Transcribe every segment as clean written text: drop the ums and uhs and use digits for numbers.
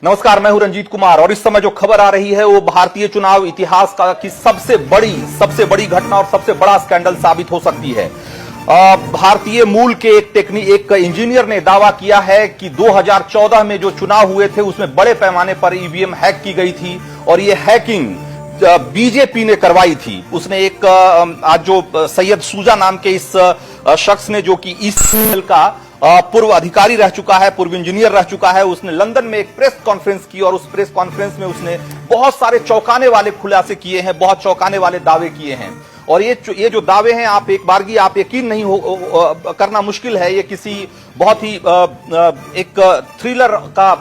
नमस्कार, मैं हूं रंजीत कुमार और इस समय जो खबर आ रही है वो भारतीय चुनाव इतिहास की सबसे बड़ी घटना और सबसे बड़ा स्कैंडल साबित हो सकती है। भारतीय मूल के एक इंजीनियर ने दावा किया है कि 2014 में जो चुनाव हुए थे उसमें बड़े पैमाने पर ईवीएम हैक की गई थी और ये हैकिंग बीजेपी ने करवाई थी। उसने आज जो सैयद शुजा नाम के इस शख्स ने, जो कि ईसीएल का पूर्व अधिकारी रह चुका है, पूर्व इंजीनियर रह चुका है, उसने लंदन में एक प्रेस कॉन्फ्रेंस की और उस प्रेस कॉन्फ्रेंस में उसने बहुत सारे चौंकाने वाले खुलासे किए हैं, बहुत चौंकाने वाले दावे किए हैं। और ये जो दावे हैं, आप यकीन नहीं करना मुश्किल है। ये किसी बहुत ही एक थ्रिलर का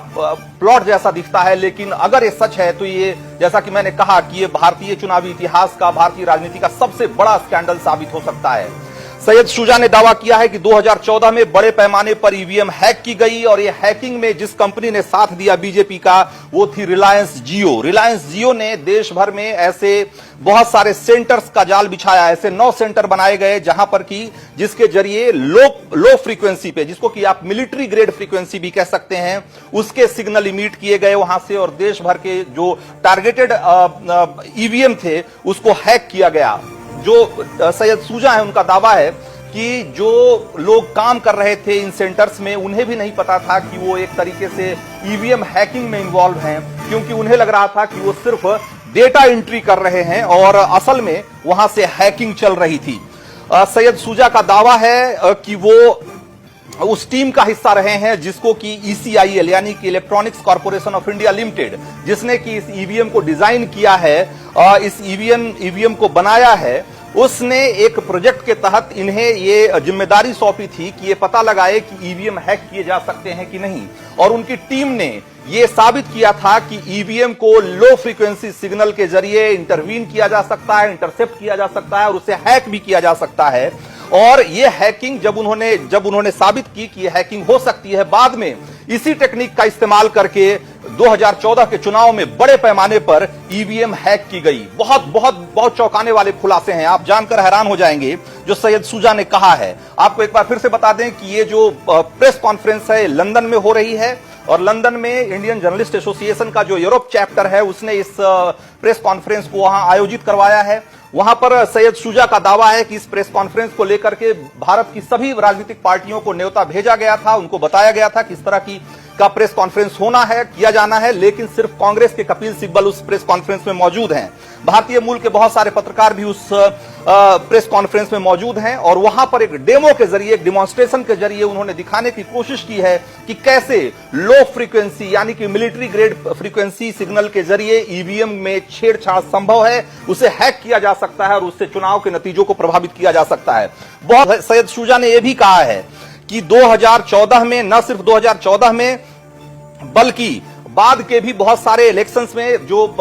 प्लॉट जैसा दिखता है, लेकिन अगर ये सच है तो ये, जैसा कि मैंने कहा, कि ये भारतीय चुनावी इतिहास का, भारतीय राजनीति का सबसे बड़ा स्कैंडल साबित हो सकता है। सैयद शुजा ने दावा किया है कि 2014 में बड़े पैमाने पर ईवीएम हैक की गई और ये हैकिंग में जिस कंपनी ने साथ दिया बीजेपी का, वो थी रिलायंस जियो। रिलायंस जियो ने देश भर में ऐसे बहुत सारे सेंटर्स का जाल बिछाया। ऐसे 9 सेंटर बनाए गए जहां पर कि जिसके जरिए लो फ्रीक्वेंसी पे, जिसको कि आप मिलिट्री ग्रेड फ्रीक्वेंसी भी कह सकते हैं, उसके सिग्नल इमिट किए गए वहां से और देश भर के जो टारगेटेड ईवीएम थे उसको हैक किया गया। जो सैयद शुजा है, उनका दावा है कि जो लोग काम कर रहे थे इन सेंटर्स में, उन्हें भी नहीं पता था कि वो एक तरीके से ईवीएम हैकिंग में इन्वॉल्व हैं, क्योंकि उन्हें लग रहा था कि वो सिर्फ डेटा एंट्री कर रहे हैं और असल में वहां से हैकिंग चल रही थी। सैयद शुजा का दावा है कि वो उस टीम का हिस्सा रहे हैं जिसको कि ईसीआईएल यानी कि electronics corporation of India limited, जिसने कि इस ईवीएम को डिजाइन किया है, इस ईवीएम को बनाया है, उसने एक प्रोजेक्ट के तहत इन्हें ये जिम्मेदारी सौंपी थी कि ये पता लगाए कि ईवीएम हैक किए जा सकते हैं कि नहीं। और उनकी टीम ने ये साबित किया था कि ईवीएम को लो फ्रीक्वेंसी सिग्नल के जरिए इंटरवीन किया जा सकता है, इंटरसेप्ट किया जा सकता है और उसे हैक भी किया जा सकता है। और ये हैकिंग जब उन्होंने साबित की कि ये हैकिंग हो सकती है, बाद में इसी टेक्निक का इस्तेमाल करके 2014 के चुनाव में बड़े पैमाने पर ईवीएम हैक की गई। बहुत चौंकाने वाले खुलासे हैं, आप जानकर हैरान हो जाएंगे जो सैयद शुजा ने कहा है। आपको एक बार फिर से बता दें कि ये जो प्रेस कॉन्फ्रेंस है लंदन में हो रही है और लंदन में इंडियन जर्नलिस्ट एसोसिएशन का जो यूरोप चैप्टर है उसने इस प्रेस कॉन्फ्रेंस को वहां आयोजित करवाया है। वहां पर सैयद शुजा का दावा है कि इस प्रेस कॉन्फ्रेंस को लेकर के भारत की सभी राजनीतिक पार्टियों को न्योता भेजा गया था, उनको बताया गया था कि इस तरह का प्रेस कॉन्फ्रेंस होना है, किया जाना है, लेकिन सिर्फ कांग्रेस के कपिल सिब्बल उस प्रेस कॉन्फ्रेंस में मौजूद हैं। भारतीय मूल के बहुत सारे पत्रकार भी उस प्रेस कॉन्फ्रेंस में मौजूद हैं और वहां पर एक डेमो के जरिए, एक डिमॉन्स्ट्रेशन के जरिए उन्होंने दिखाने की कोशिश की है कि कैसे लो फ्रीक्वेंसी यानी कि मिलिट्री ग्रेड फ्रीक्वेंसी सिग्नल के जरिए ईवीएम में छेड़छाड़ संभव है, उसे हैक किया जा सकता है और उससे चुनाव के नतीजों को प्रभावित किया जा सकता है। सैयद शुजा ने यह भी कहा है कि 2014 में, न सिर्फ 2014 में बल्कि बाद के भी बहुत सारे इलेक्शंस में, जो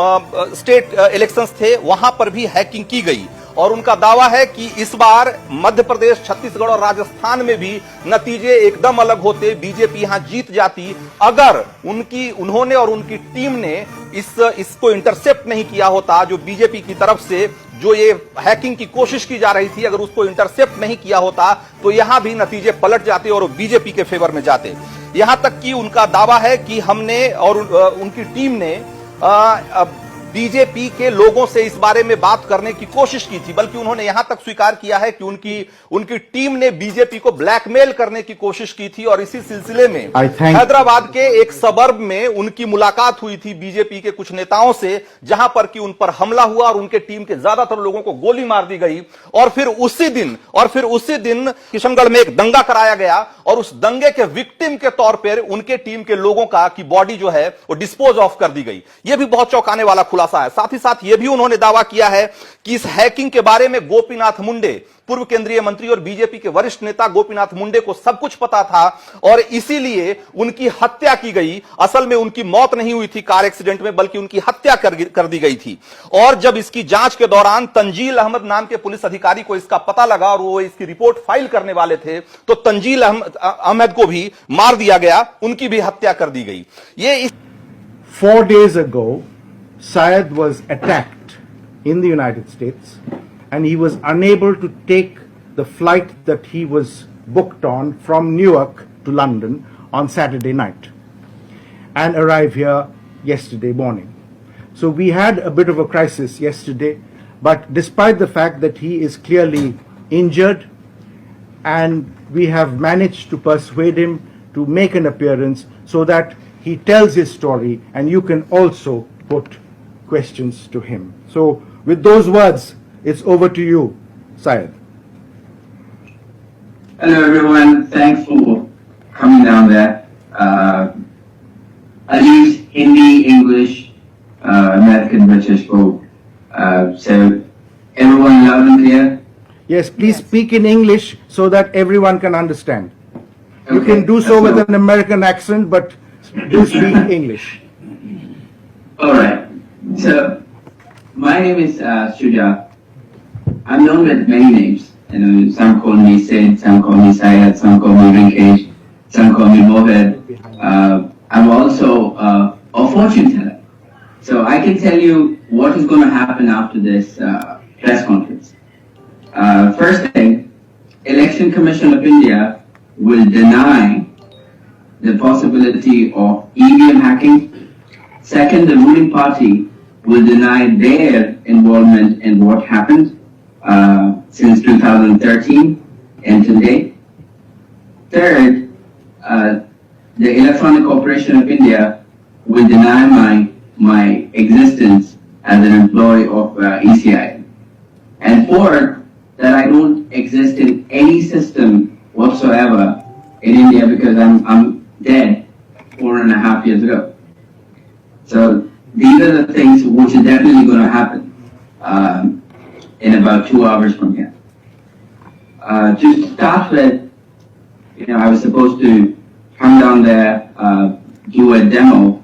स्टेट इलेक्शंस थे, वहां पर भी हैकिंग की गई। और उनका दावा है कि इस बार मध्य प्रदेश, छत्तीसगढ़ और राजस्थान में भी नतीजे एकदम अलग होते, बीजेपी यहां जीत जाती, अगर उन्होंने और उनकी टीम ने इसको इंटरसेप्ट नहीं किया होता। जो बीजेपी की तरफ से जो ये हैकिंग की कोशिश की जा रही थी, अगर उसको इंटरसेप्ट नहीं किया होता तो यहां भी नतीजे पलट जाते और बीजेपी के फेवर में जाते। यहां तक कि उनका दावा है कि हमने और उनकी टीम ने बीजेपी के लोगों से इस बारे में बात करने की कोशिश की थी, बल्कि उन्होंने यहां तक स्वीकार किया है कि उनकी टीम ने बीजेपी को ब्लैकमेल करने की कोशिश की थी। और इसी सिलसिले में हैदराबाद के एक सबर्ब में उनकी मुलाकात हुई थी बीजेपी के कुछ नेताओं से, जहां पर कि उन पर हमला हुआ और उनके टीम के ज्यादातर लोगों को गोली मार दी गई। और फिर उसी दिन किशनगढ़ में एक दंगा कराया गया और उस दंगे के विक्टिम के तौर पर उनके टीम के लोगों की बॉडी जो है वो डिस्पोज ऑफ कर दी गई। यह भी बहुत चौंकाने वाला खुलासा है। साथ ही साथ यह भी उन्होंने दावा किया है कि इस हैकिंग के बारे में गोपीनाथ मुंडे, पूर्व केंद्रीय मंत्री और बीजेपी के वरिष्ठ नेता गोपीनाथ मुंडे को सब कुछ पता था और इसीलिए उनकी हत्या की गई। असल में उनकी मौत नहीं हुई थी कार एक्सीडेंट में, बल्कि उनकी हत्या कर दी गई थी। और जब इसकी जांच के दौरान तंजील अहमद नाम के पुलिस अधिकारी को इसका पता लगा और वो इसकी रिपोर्ट फाइल करने वाले थे, तो तंजील अहमद को भी मार दिया गया, उनकी भी हत्या कर दी गई। ये 4 days ago Syed was attacked in the United States and he was unable to take the flight that he was booked on from Newark to London on Saturday night. and arrive here yesterday morning. So we had a bit of a crisis yesterday, but despite the fact that he is clearly injured, and we have managed to persuade him to make an appearance so that he tells his story and you can also put questions to him. So with those words, it's over to you, Syed. Hello everyone, thanks for coming down there. I use Hindi, English, American, British both. So everyone loud and clear? Yes, please speak in English so that everyone can understand. You Okay, can do so that's with an American accent, but do speak English. Alright, so my name is Shuja. I'm known with many names. You know, some call me Sid, some call me Syed, some call me Rinkesh, some call me Mohit. I'm also a fortune teller. So I can tell you what is going to happen after this press conference. First thing, Election Commission of India will deny the possibility of EVM hacking. Second, the ruling party will deny their involvement in what happened since 2013 and today. Third, the Electronic Corporation of India will deny my existence as an employee of ECI. And fourth, that I don't exist in any system whatsoever in India because I'm dead 4.5 years ago. So these are the things which are definitely going to happen in about 2 hours from here. To start with, I was supposed to come down there, do a demo.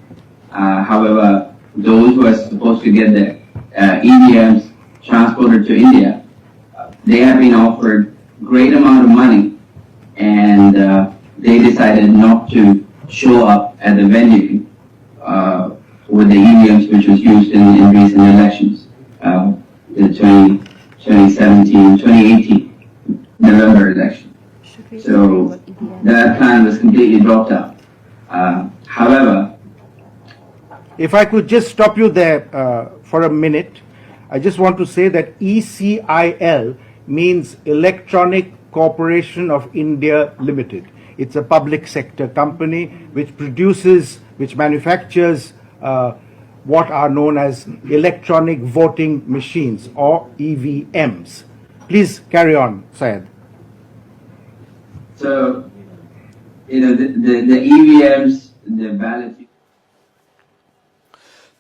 However, those who are supposed to get the EVMs transported to India, they have been offered great amount of money, and they decided not to show up at the venue with the EVMs which was used in recent elections, the 2018 November election. So that plan was completely dropped out. However, If I could just stop you there for a minute, I just want to say that ECIL means Electronic Corporation of India Limited. It's a public sector company which manufactures what are known as electronic voting machines or EVMs. Please carry on, Syed. so, the EVMs, the ballot.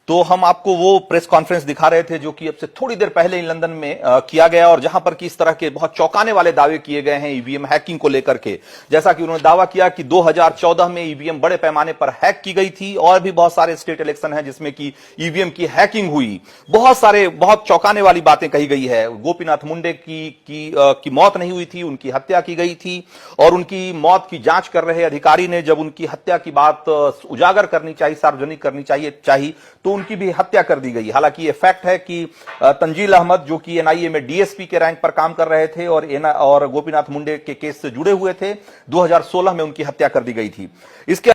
तो हम आपको वो press conference दिखा रहे थे जो कि अब से थोड़ी देर पहले इन लंदन में किया गया और जहां पर कि इस तरह के बहुत चौंकाने वाले दावे किए गए हैं ईवीएम हैकिंग को लेकर के। जैसा कि उन्होंने दावा किया कि 2014 में ईवीएम बड़े पैमाने पर हैक की गई थी और भी बहुत सारे स्टेट इलेक्शन हैं जिसमें कि ईवीएम की हैकिंग हुई। बहुत चौंकाने वाली बातें कही गई है। गोपीनाथ मुंडे की मौत नहीं हुई थी, उनकी हत्या की गई थी और उनकी मौत की जांच कर रहे अधिकारी ने जब उनकी हत्या की बात उजागर करनी चाहिए, सार्वजनिक करनी चाहिए तो उनकी भी हत्या कर दी गई। हालांकि यह फैक्ट है कि तंजील अहमद जो कि एनआईए में डीएसपी के रैंक पर काम कर रहे थे और गोपीनाथ मुंडे के केस से जुड़े हुए थे, 2016 में उनकी हत्या कर दी गई थी। इसके